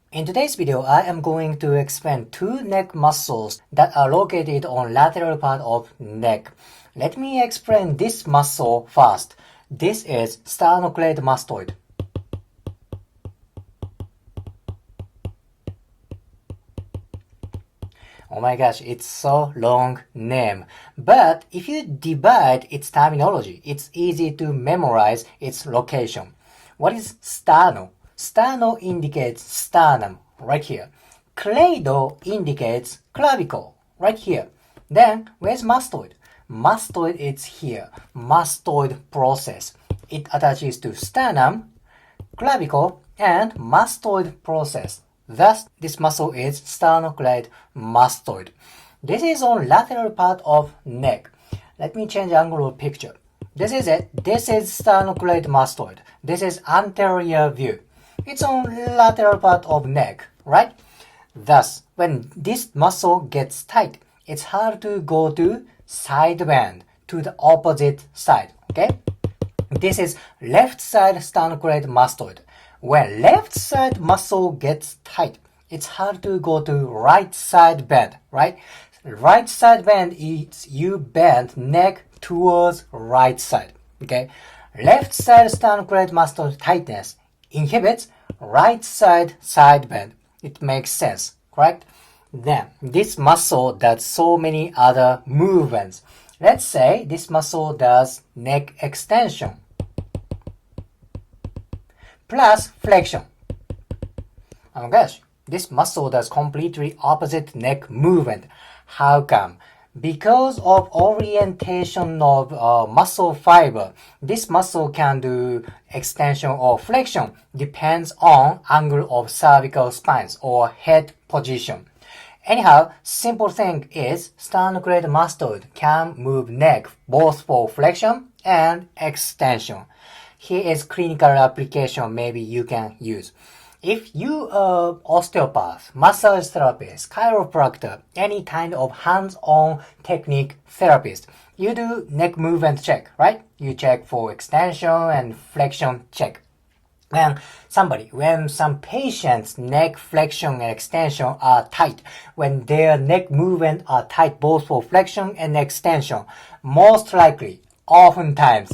In today's video, I am going to explain two neck muscles that are located on lateral part of neck. Let me explain this muscle first. This is sternocleidomastoid. Oh my gosh, it's so long name. But if you divide its terminology, it's easy to memorize its location. What is sterno? Sterno indicates sternum, right here. Cleido indicates clavicle, right here. Then, where's mastoid? Mastoid is here. Mastoid process. It attaches to sternum, clavicle, and mastoid process. Thus, this muscle is sternocleidomastoid. This is on lateral part of neck. Let me change angle of picture. This is it. This is sternocleidomastoid. This is anterior view. It's on lateral part of neck, right? Thus, when this muscle gets tight, it's hard to go to side bend, to the opposite side, okay? This is left side sternocleidomastoid. When left side muscle gets tight, it's hard to go to right side bend, right? Right side bend is you bend neck towards right side, okay? Left side sternocleidomastoid tightness inhibits right side bend. It makes sense, correct? Then, this muscle does so many other movements. Let's say this muscle does neck extension plus flexion. Oh my gosh, this muscle does completely opposite neck movement. How come? Because of orientation of muscle fiber, this muscle can do extension or flexion depends on angle of cervical spines or head position. Anyhow, simple thing is sternocleidomastoid can move neck both for flexion and extension. Here is clinical application maybe you can use. If you are osteopath, massage therapist, chiropractor, any kind of hands-on technique therapist, you do neck movement check, right? You check for extension and flexion check. When some patients' neck flexion and extension are tight, when their neck movement are tight both for flexion and extension, most likely, oftentimes,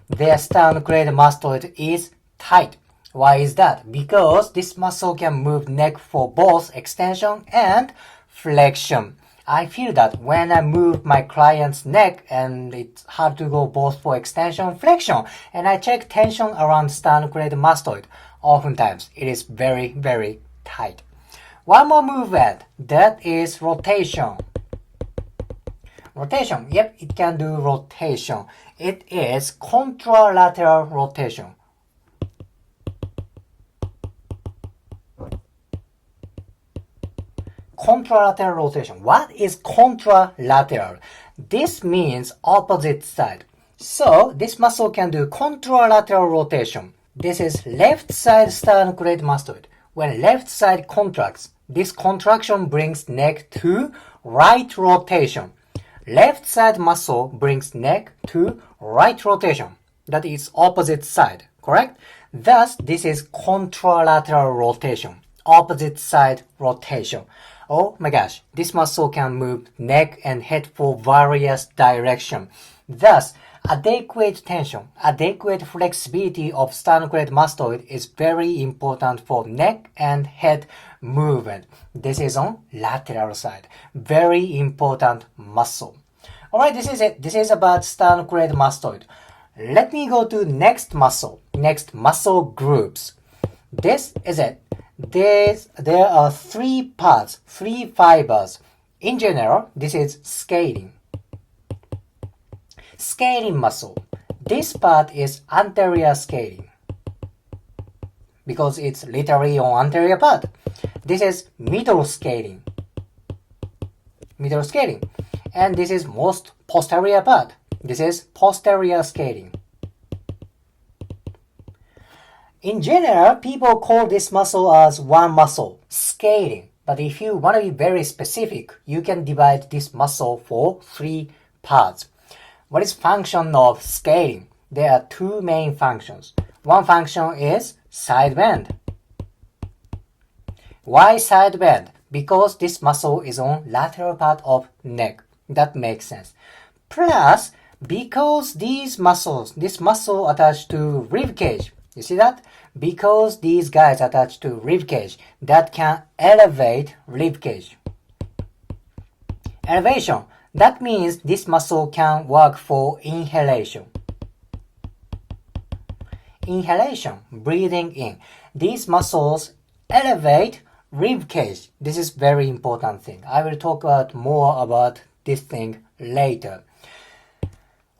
their sternocleidomastoid is tight. Why is that? Because this muscle can move neck for both extension and flexion. I feel that when I move my client's neck and it's hard to go both for extension and flexion, and I check tension around sternocleidomastoid, oftentimes it is very, very tight. One more movement, that is rotation. Rotation, yep, it can do rotation. It is contralateral rotation. Contralateral rotation. What is contralateral? This means opposite side. So, this muscle can do contralateral rotation. This is left side sternocleidomastoid. When left side contracts, this contraction brings neck to right rotation. Left side muscle brings neck to right rotation. That is opposite side, correct? Thus, this is contralateral rotation. Opposite side rotation. Oh my gosh, this muscle can move neck and head for various directions. Thus, adequate tension, adequate flexibility of sternocleidomastoid is very important for neck and head movement. This is on lateral side. Very important muscle. Alright, this is it. This is about sternocleidomastoid. Let me go to next muscle groups. This is it. There are three parts, three fibers. In general, this is scaling. Scaling muscle. This part is anterior scaling because it's literally on anterior part. This is middle scaling. And this is most posterior part. This is posterior scaling. In general, people call this muscle as one muscle, scaling. But if you want to be very specific, you can divide this muscle for three parts. What is function of scaling? There are two main functions. One function is side bend. Why side bend? Because this muscle is on lateral part of neck. That makes sense. Plus, because this muscle attached to rib cage. You see that? Because these guys attached to rib cage, that can elevate rib cage. Elevation. That means this muscle can work for inhalation. Inhalation, breathing in. These muscles elevate rib cage. This is very important thing. I will talk more about this thing later.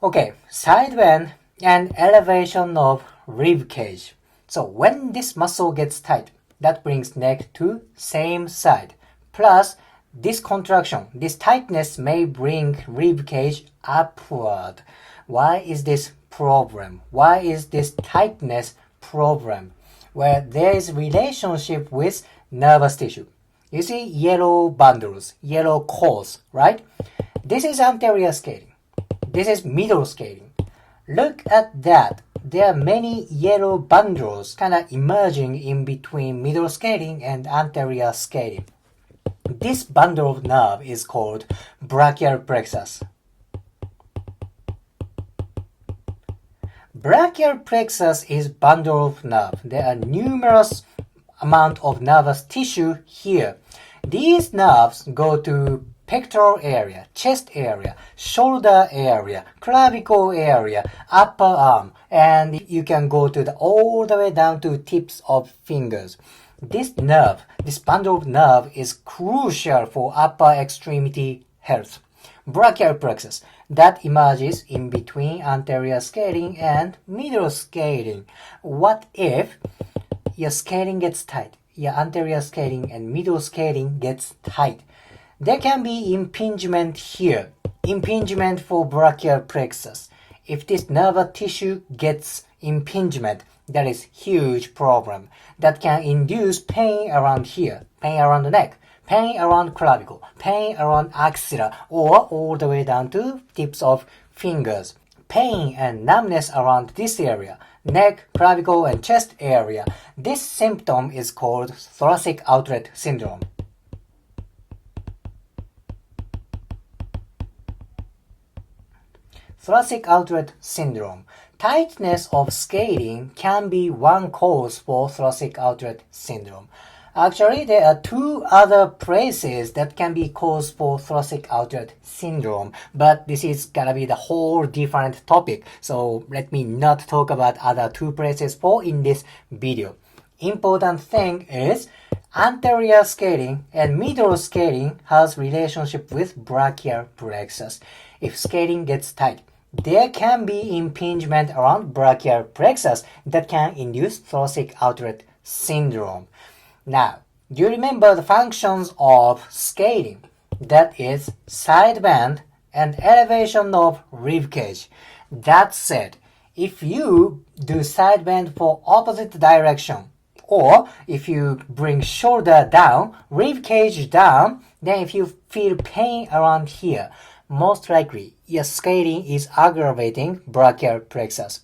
Okay, side bend and elevation of rib cage. So when this muscle gets tight, that brings neck to same side. Plus, this contraction, this tightness may bring rib cage upward. Why is this problem? Why is this tightness problem? Where there is relationship with nervous tissue. You see yellow bundles, yellow coils, right? This is anterior scaling. This is middle scaling. Look at that. There are many yellow bundles kind of emerging in between middle scaling and anterior scaling. This bundle of nerve is called brachial plexus. Brachial plexus is bundle of nerve. There are numerous amount of nervous tissue here. These nerves go to pectoral area, chest area, shoulder area, clavicle area, upper arm, and you can go to all the way down to tips of fingers. This nerve, this bundle of nerve is crucial for upper extremity health. Brachial plexus, that emerges in between anterior scaling and middle scaling. What if your scaling gets tight? Your anterior scaling and middle scaling gets tight. There can be impingement here, impingement for brachial plexus. If this nerve tissue gets impingement, that is huge problem. That can induce pain around here, pain around the neck, pain around clavicle, pain around axilla, or all the way down to tips of fingers. Pain and numbness around this area, neck, clavicle, and chest area. This symptom is called thoracic outlet syndrome. Thoracic outlet syndrome. Tightness of scaling can be one cause for thoracic outlet syndrome. Actually, there are two other places that can be cause for thoracic outlet syndrome, but this is gonna be the whole different topic, so let me not talk about other two places for in this video. Important thing is anterior scaling and middle scaling has relationship with brachial plexus. If scaling gets tight, there can be impingement around brachial plexus that can induce thoracic outlet syndrome. Now, do you remember the functions of scaling? That is side bend and elevation of rib cage. That said, if you do side bend for opposite direction, or if you bring shoulder down, rib cage down, then if you feel pain around here, most likely your scaling is aggravating brachial plexus.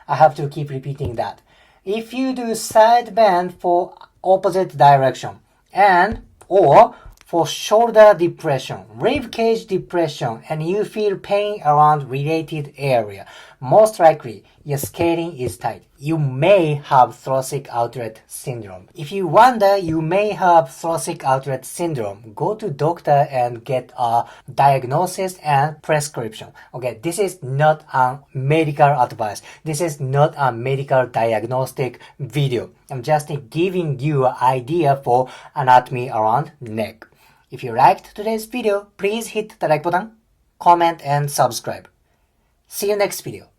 I have to keep repeating that. If you do side bend for opposite direction and or for shoulder depression, rib cage depression, and you feel pain around related area, most likely your scaling is tight. You may have thoracic outlet syndrome. If you wonder you may have thoracic outlet syndrome, go to doctor and get a diagnosis and prescription. Okay, this is not a medical advice. This is not a medical diagnostic video. I'm just giving you an idea for anatomy around neck. If you liked today's video, please hit the like button, comment, and subscribe. See you next video.